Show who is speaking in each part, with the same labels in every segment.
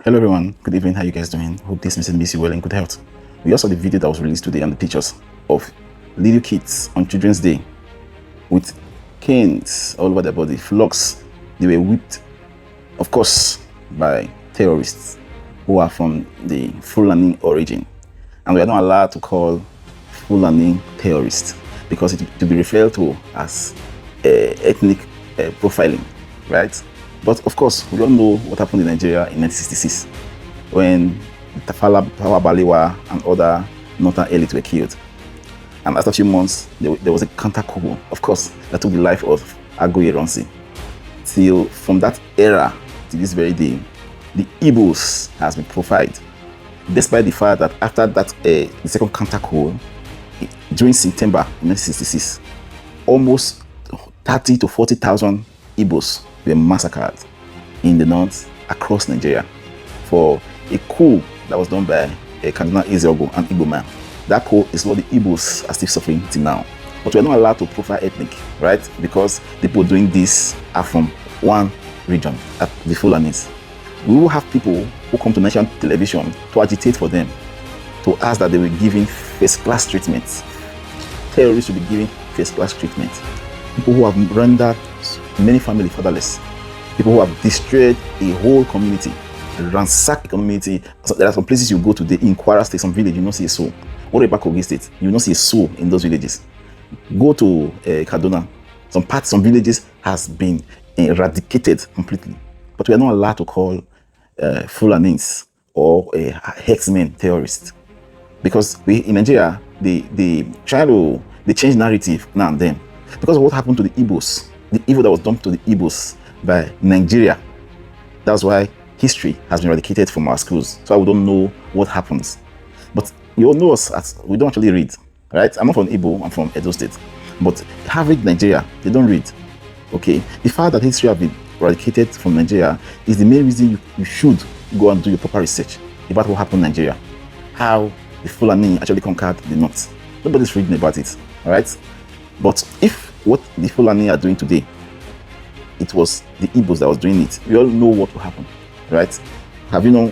Speaker 1: Hello everyone, good evening, how you guys doing? Hope this message makes you well and good health. We also saw the video that was released today on the pictures of little kids on Children's Day with canes all over their body, flocks. They were whipped, of course, by terrorists who are from the Fulani origin. And we are not allowed to call Fulani terrorists because it will be referred to as ethnic profiling, right? But of course, we all know what happened in Nigeria in 1966 when Tafawa Balewa and other northern elites were killed. And after a few months, there was a counter coup, of course, that took the life of Agoye Ironsi. Till from that era to this very day, the Igbos has been profiled. Despite the fact that after that, the second counter coup, during September 1966, almost 30 to 40,000 Igbos were massacred in the north across Nigeria for a coup that was done by Cardinal Ezeogo, an Igbo man. That coup is what the Igbos are still suffering till now. But we're not allowed to profile ethnic, right? Because the people doing this are from one region, the Fulanis. We will have people who come to national television to agitate for them, to ask that they will be given first-class treatment. Terrorists will be given first-class treatment. People who have rendered many families fatherless, people who have destroyed a whole community, ransacked a community. So there are some places you go today in Kwara State, some village, you don't see a soul. What about Kogi State? You don't see a soul in those villages. Go to Kaduna, some villages has been eradicated completely. But we are not allowed to call Fulanis or herdsmen terrorists, because we in Nigeria they change narrative now and then because of what happened to the Igbos. The evil that was done to the Igbos by Nigeria. That's why history has been eradicated from our schools. So we don't know what happens. But you all know us as we don't actually read, right? I'm not from Igbo, I'm from Edo State. But average Nigeria, they don't read. Okay? The fact that history has been eradicated from Nigeria is the main reason you should go and do your proper research about what happened in Nigeria. How the Fulani actually conquered the north. Nobody's reading about it, all right? But if what the Fulani are doing today, it was the Igbos that was doing it, we all know what will happen, right? Have you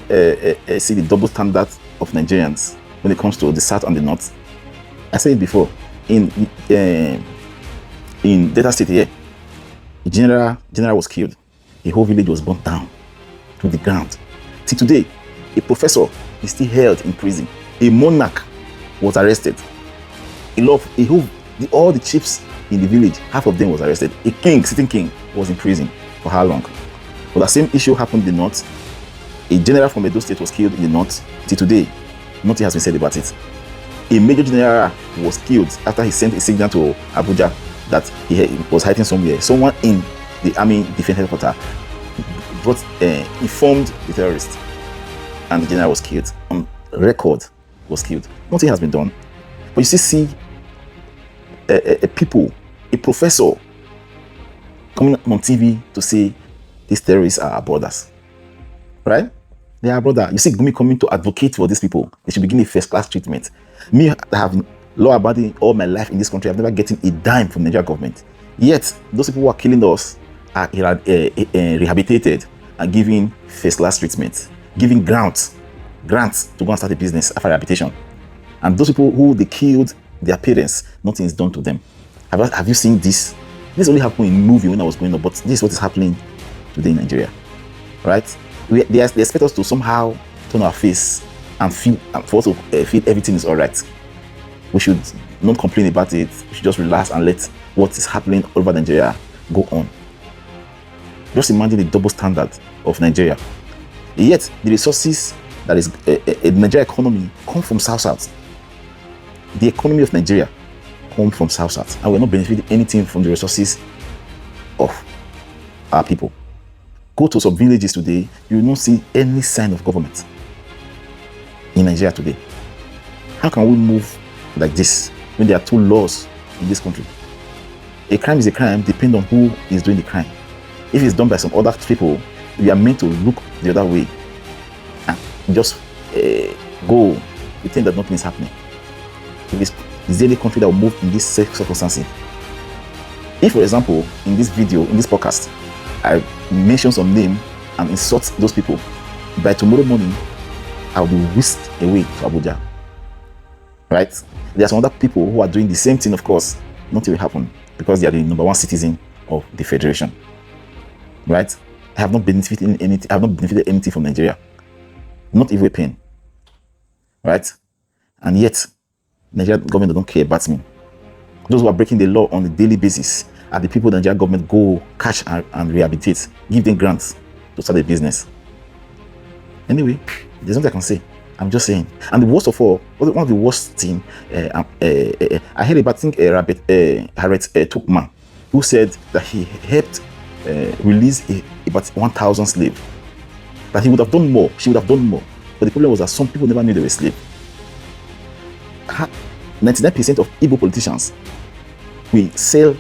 Speaker 1: see the double standard of Nigerians when it comes to the south and the north? I said it before, in Delta State here, the general was killed. The whole village was burnt down to the ground. Till today, a professor is still held in prison. A monarch was arrested. All the chiefs in the village, half of them was arrested. A king, sitting king, was in prison. For how long? But the same issue happened in the north. A general from Edo State was killed in the north. Till today, nothing has been said about it. A major general was killed after he sent a signal to Abuja that he was hiding somewhere. Someone in the army defense headquarters informed the terrorist, and the general was killed. On record, was killed. Nothing has been done. But you still see a professor coming on TV to say these terrorists are our brothers, right? They are brothers. You see Gumi coming to advocate for these people. They should be given first-class treatment. Me, I have law-abiding all my life in this country. I've never gotten a dime from the Nigerian government. Yet, those people who are killing us are rehabilitated and given first-class treatment, giving grants to go and start a business after rehabilitation. And those people who they killed their parents, nothing is done to them. Have you seen this? This only happened in movie when I was growing up, but this is what is happening today in Nigeria, right? They expect us to somehow turn our face and for us to feel everything is all right. We should not complain about it. We should just relax and let what is happening all over Nigeria go on. Just imagine the double standard of Nigeria. Yet the resources that is a Nigeria economy come from South. The economy of Nigeria come from South, and we're not benefiting anything from the resources of our people. Go to some villages today, you will not see any sign of government in Nigeria today. How can we move like this when there are two laws in this country? A crime is a crime, depending on who is doing the crime. If it's done by some other people, we are meant to look the other way and just go. We think that nothing is happening. Is there any country that will move in this circumstance? If, for example, in this video, in this podcast, I mention some name and insult those people, by tomorrow morning, I'll be whisked away to Abuja. Right? There are some other people who are doing the same thing, of course. Nothing will happen because they are the number one citizen of the federation. Right? I have not benefited anything. I have not benefited anything from Nigeria. Not even a pen. Right? And yet, Nigerian government don't care about me. Those who are breaking the law on a daily basis are the people the Nigerian government go catch and rehabilitate, give them grants to start a business. Anyway, there's nothing I can say. I'm just saying. And the worst of all, one of the worst thing, I heard about, I think, Harriet Tubman, who said that he helped release about 1,000 slaves. That he would have done more, she would have done more. But the problem was that some people never knew they were slaves. 99% of Igbo politicians will sell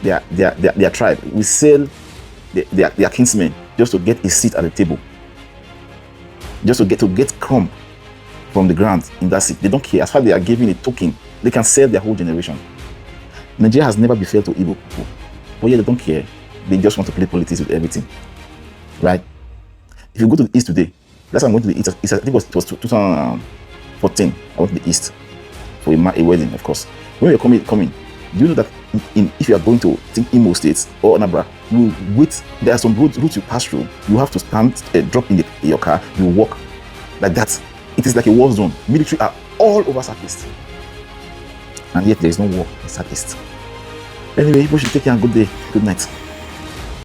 Speaker 1: their tribe, will sell their kinsmen just to get a seat at the table, just to get crumb from the ground in that seat. They don't care. As far as they are giving a token, they can sell their whole generation. Nigeria has never been fair to Igbo people, but yeah, they don't care. They just want to play politics with everything, right? If you go to the east today, last time I went to the east, I think it was 2014. I went to the east for a wedding, of course. When you're coming, do you know that if you are going to Imo State or Anambra, you wait. There are some routes you pass through. You have to stand, drop in your car. You walk like that. It is like a war zone. Military are all over Southeast, and yet there is no war in Southeast. Anyway, people should take care and good day. Good night.